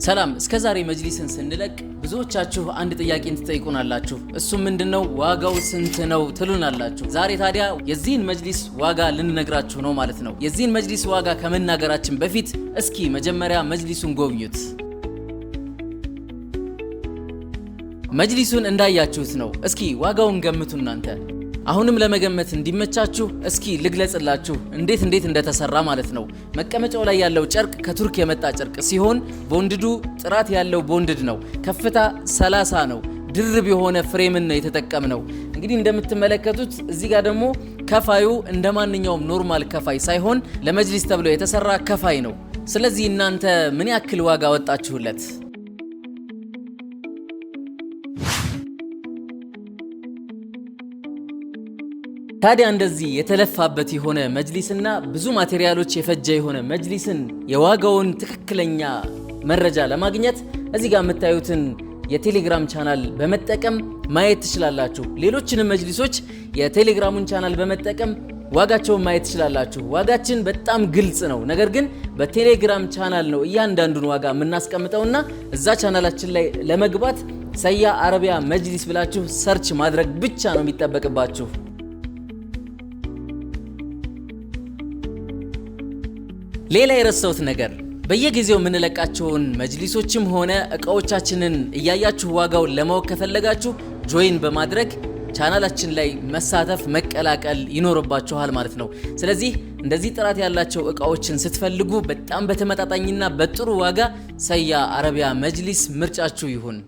ሰላም እስከዛሬ መጅሊስን ስንለቅ ብዙዎቻችሁ አንድ ጥያቄን ትጠይቁናላችሁ። እሱም ምንድነው ዋጋው ስንት ነው ትሉናላችሁ። ዛሬ ታዲያ የዚህን መጅሊስ ዋጋ ልንነግራችሁ ነው ማለት ነው። የዚህን መጅሊስ ዋጋ ከመናገራችን በፊት እስኪ መጀመሪያ መጅሊሱን ጎብኙት። መጅሊሱን እንዳያችሁት ነው። እስኪ ዋጋውን ገምቱ እናንተ። አሁንም ለመገመት እንዲመቻችሁ እስኪ ልግለጽላችሁ እንዴት እንደተሰራ ማለት ነው። መቀመጫው ላይ ያለው ጨርቅ ከቱርክ የመጣ ጨርቅ ሲሆን ቦንድዱ ጥራት ያለው ቦንድድ ነው። ከፍታ 30 ነው። ድርብ የሆነ ፍሬምን ነው የተጠቀምነው። እንግዲህ እንደምትመለከቱት እዚህ ጋር ደግሞ ከፋዩ እንደማንኛውም ኖርማል ከፋይ ሳይሆን ለመጅሊስ ተብሎ የተሰራ ከፋይ ነው። ስለዚህ እናንተ ምን ያክል ዋጋ ወጣችሁለት? ታዲያ እንደዚህ የተለፋበት የሆነ መጅሊስና ብዙ ማቴሪያሎች የፈጀ የሆነ መጅሊስን የዋጋውን ትክክለኛ መረጃ ለማግኘት እዚህ ጋር የምታዩትን የቴሌግራም ቻናል በመጠቀም ማየት ትችላላችሁ። ሌሎችንም መጅሊሶች የቴሌግራሙን ቻናል በመጠቀም ዋጋቸውን ማየት ትችላላችሁ። ዋጋችን በጣም ግልጽ ነው። ነገር ግን በቴሌግራም ቻናል ነው እያንዳንዱን ዋጋ የምናስቀምጠውና እዛ ቻናላችን ላይ ለመግባት ሰያ አረቢያ መጅሊስ ብላችሁ ሰርች ማድረግ ብቻ ነው የሚጠበቅባችሁ። ሌላ የረሳሁት ነገር በየጊዜው የምንለቃቸውን መጅሊሶችም ሆነ እቃዎቻችንን እያያችሁ ዋጋውን ለማወቅ ከፈለጋችሁ ጆይን በማድረግ ቻናላችን ላይ መሳተፍ መቀላቀል ይኖርባችኋል ማለት ነው። ስለዚህ እንደዚህ ጥራት ያላቸው እቃዎችን ስትፈልጉ በጣም በተመጣጣኝና በጥሩ ዋጋ ሰያ አረቢያ መጅሊስ ምርጫችሁ ይሁን።